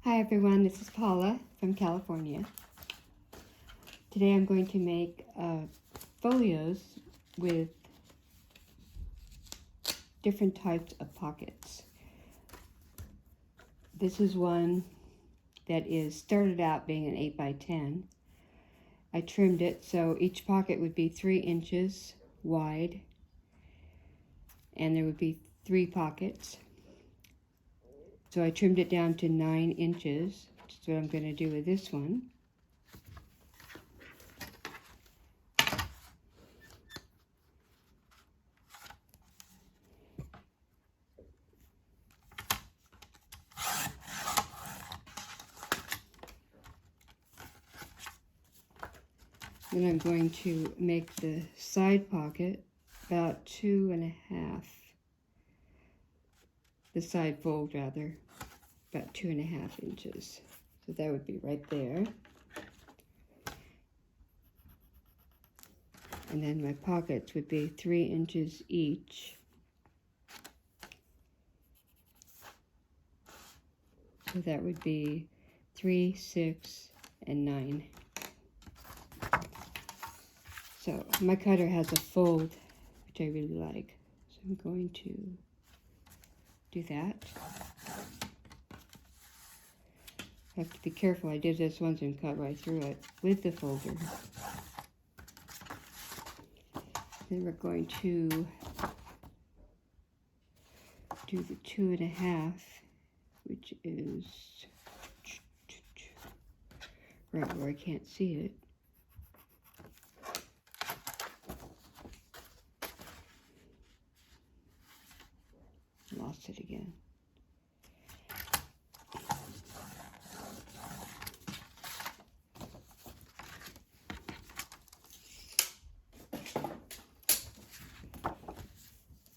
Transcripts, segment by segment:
Hi everyone, this is Paula from California. Today I'm going to make folios with different types of pockets. This is one that started out being an 8 by 10. I trimmed it so each pocket would be 3 inches wide and there would be 3 pockets. So I trimmed it down to 9 inches. That's what I'm going to do with this one. Then I'm going to make the side pocket about 2.5. The side fold rather, about 2.5 inches. So that would be right there. And then my pockets would be 3 inches each. So that would be 3, 6, and 9. So my cutter has a fold, which I really like. So I'm going to do that. I have to be careful. I did this once and cut right through it with the folder. Then we're going to do the 2.5, which is right where I can't see it. Lost it again.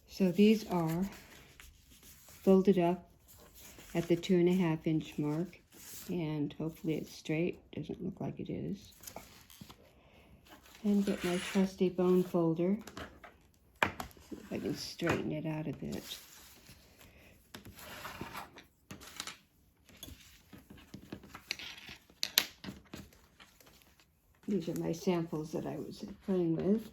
So these are folded up at the 2.5 inch mark, and hopefully it's straight. Doesn't look like it is. And get my trusty bone folder. See if I can straighten it out a bit. These are my samples that I was playing with.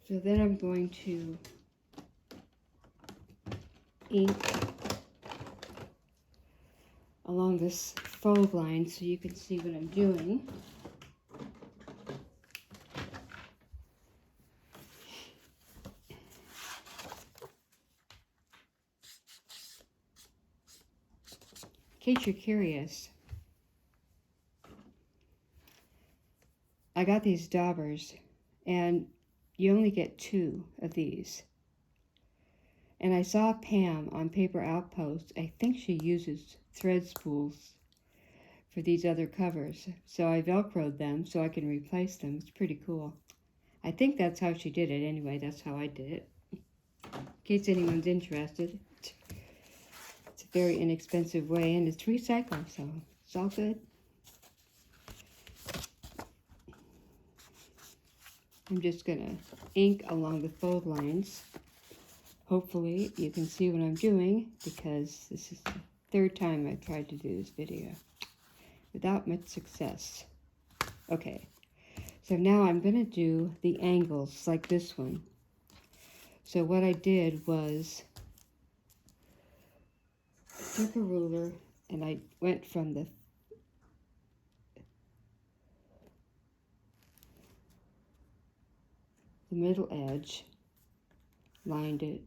So then I'm going to ink along this fold line so you can see what I'm doing. In case you're curious, I got these daubers and you only get 2 of these. And I saw Pam on Paper Outpost. I think she uses thread spools for these other covers. So I Velcroed them so I can replace them. It's pretty cool. I think that's how she did it anyway. That's how I did it. In case anyone's interested. It's a very inexpensive way and it's recycled, so it's all good. I'm just going to ink along the fold lines. Hopefully you can see what I'm doing because this is the 3rd time I've tried to do this video without much success. Okay, so now I'm going to do the angles like this one. So what I did was I took a ruler and I went from the middle edge, lined it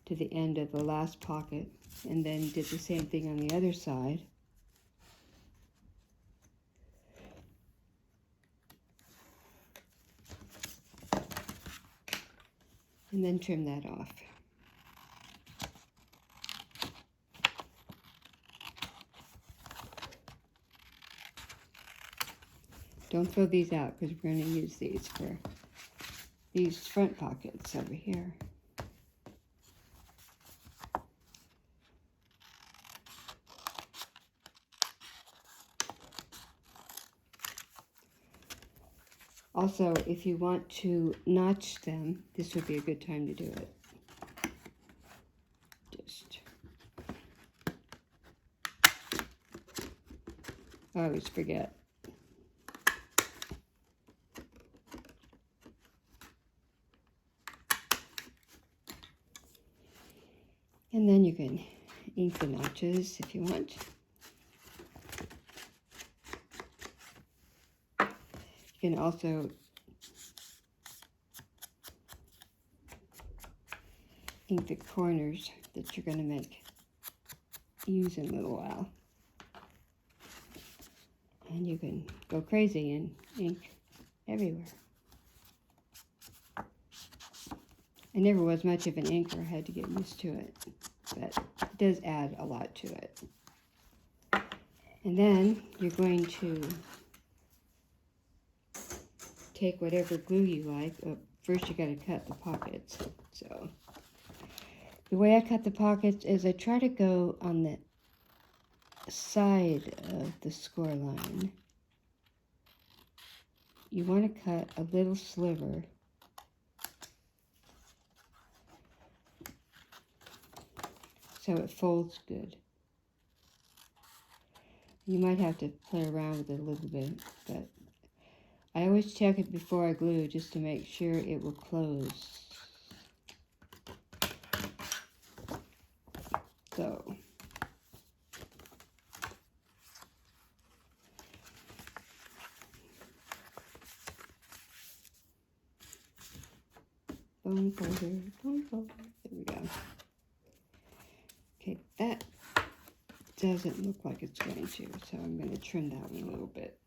to the end of the last pocket, and then did the same thing on the other side. And then trim that off. Don't throw these out because we're going to use these for these front pockets over here. Also, if you want to notch them, this would be a good time to do it. I always forget. And then you can ink the notches if you want. You can also ink the corners that you're going to use in a little while. And you can go crazy and ink everywhere. I never was much of an inker. I had to get used to it, but it does add a lot to it. And then you're going to take whatever glue you like. First you got to cut the pockets. So the way I cut the pockets is I try to go on the side of the score line. You want to cut a little sliver so it folds good. You might have to play around with it a little bit, but I always check it before I glue just to make sure it will close. So bone folder, bone folder. There we go. Okay, that doesn't look like it's going to, so I'm going to trim that one a little bit.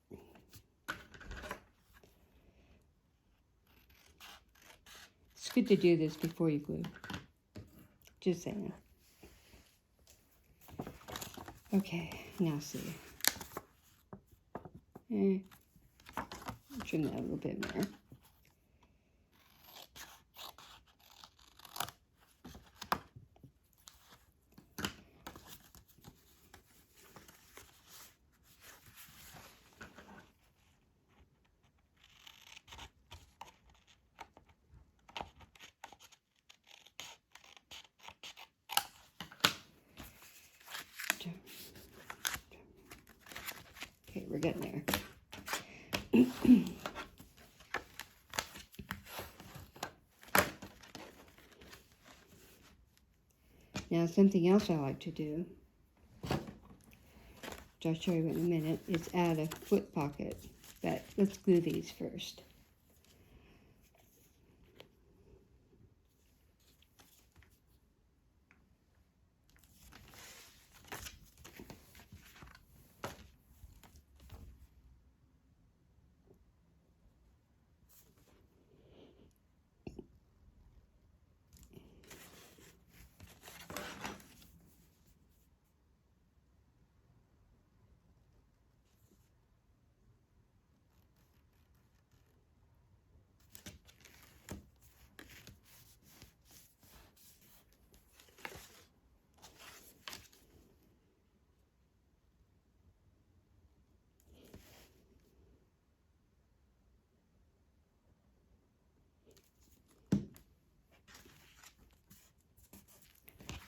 It's good to do this before you glue. Just saying. Okay, now see. Trim that a little bit more. Okay, we're getting there. Now, something else I like to do, which I'll show you in a minute, is add a flip pocket. But let's glue these first.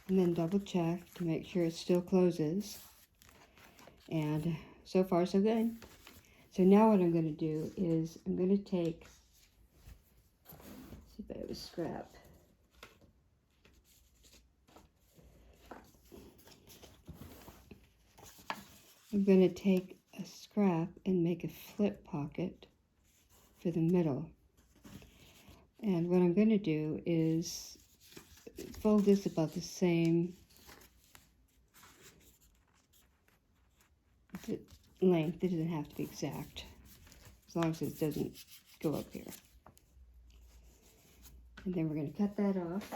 And then double check to make sure it still closes. And so far so good. So now what I'm going to do is I'm going to take, see if I have a scrap. I'm going to take a scrap and make a flip pocket for the middle. And what I'm going to do is fold this about the same length. It doesn't have to be exact, as long as it doesn't go up here. And then we're going to cut that off.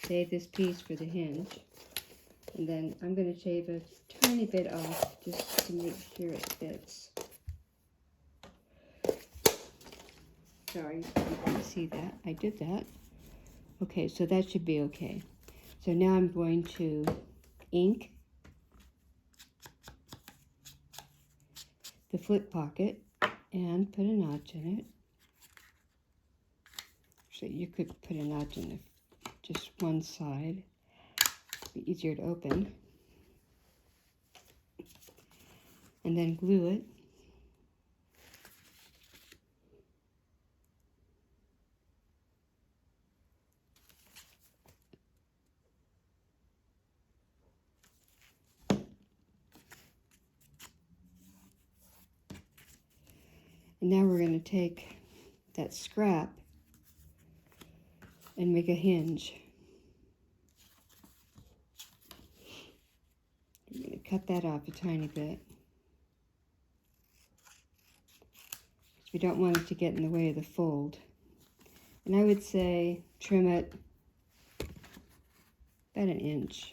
Save this piece for the hinge. And then I'm going to shave a tiny bit off just to make sure it fits. Sorry, you can see that. I did that. Okay, so that should be okay. So now I'm going to ink the flip pocket and put a notch in it. So you could put a notch in just one side. be easier to open. And then glue it. And now we're going to take that scrap and make a hinge. I'm going to cut that off a tiny bit, because we don't want it to get in the way of the fold. And I would say trim it about 1 inch.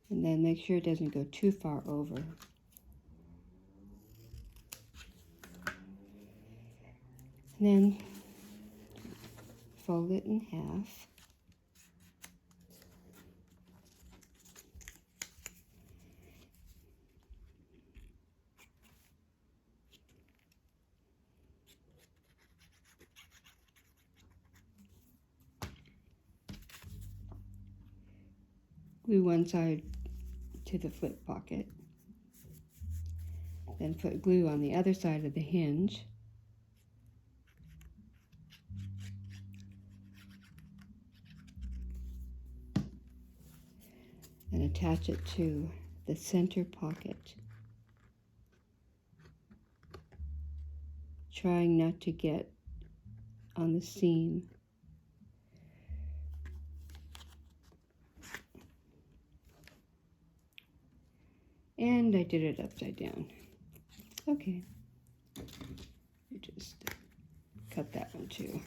And then make sure it doesn't go too far over. And then fold it in half. Glue one side to the flip pocket. Then put glue on the other side of the hinge. And attach it to the center pocket, trying not to get on the seam. And I did it upside down. Okay, just cut that one too.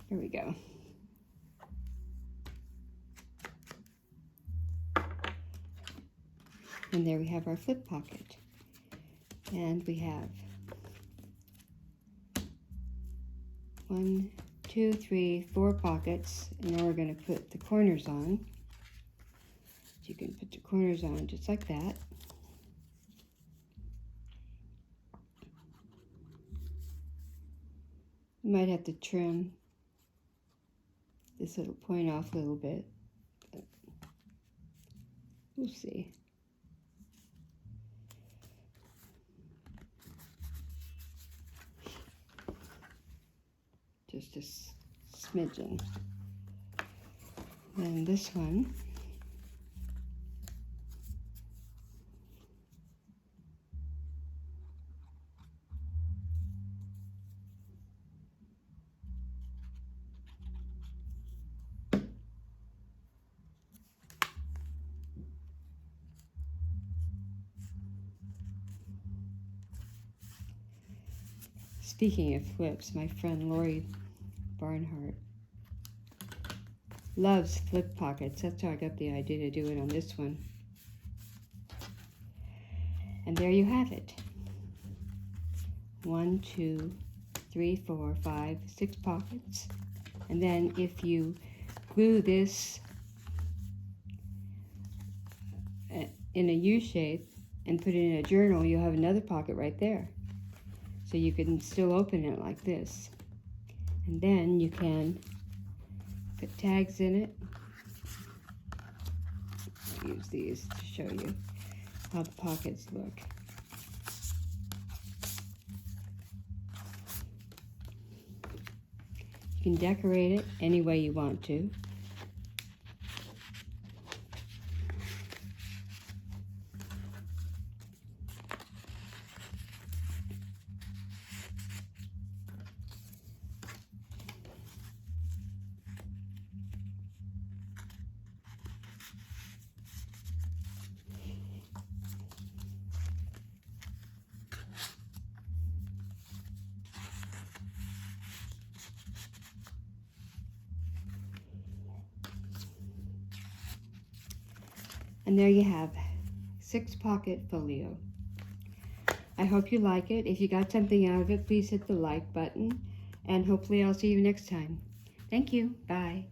There we go. And there we have our flip pocket. And we have 1, 2, 3, 4 pockets, and now we're going to put the corners on. So you can put the corners on just like that. You might have to trim this little point off a little bit, but we'll see. Just a smidgen. Then this one, speaking of flips, my friend Lori Barnhart loves flip pockets. That's how I got the idea to do it on this one. And there you have it. 1, 2, 3, 4, 5, 6 pockets. And then if you glue this in a U shape and put it in a journal, you'll have another pocket right there. So you can still open it like this. And then you can put tags in it. I'll use these to show you how the pockets look. You can decorate it any way you want to. And there you have 6-pocket folio. I hope you like it. If you got something out of it, please hit the like button. And hopefully I'll see you next time. Thank you. Bye.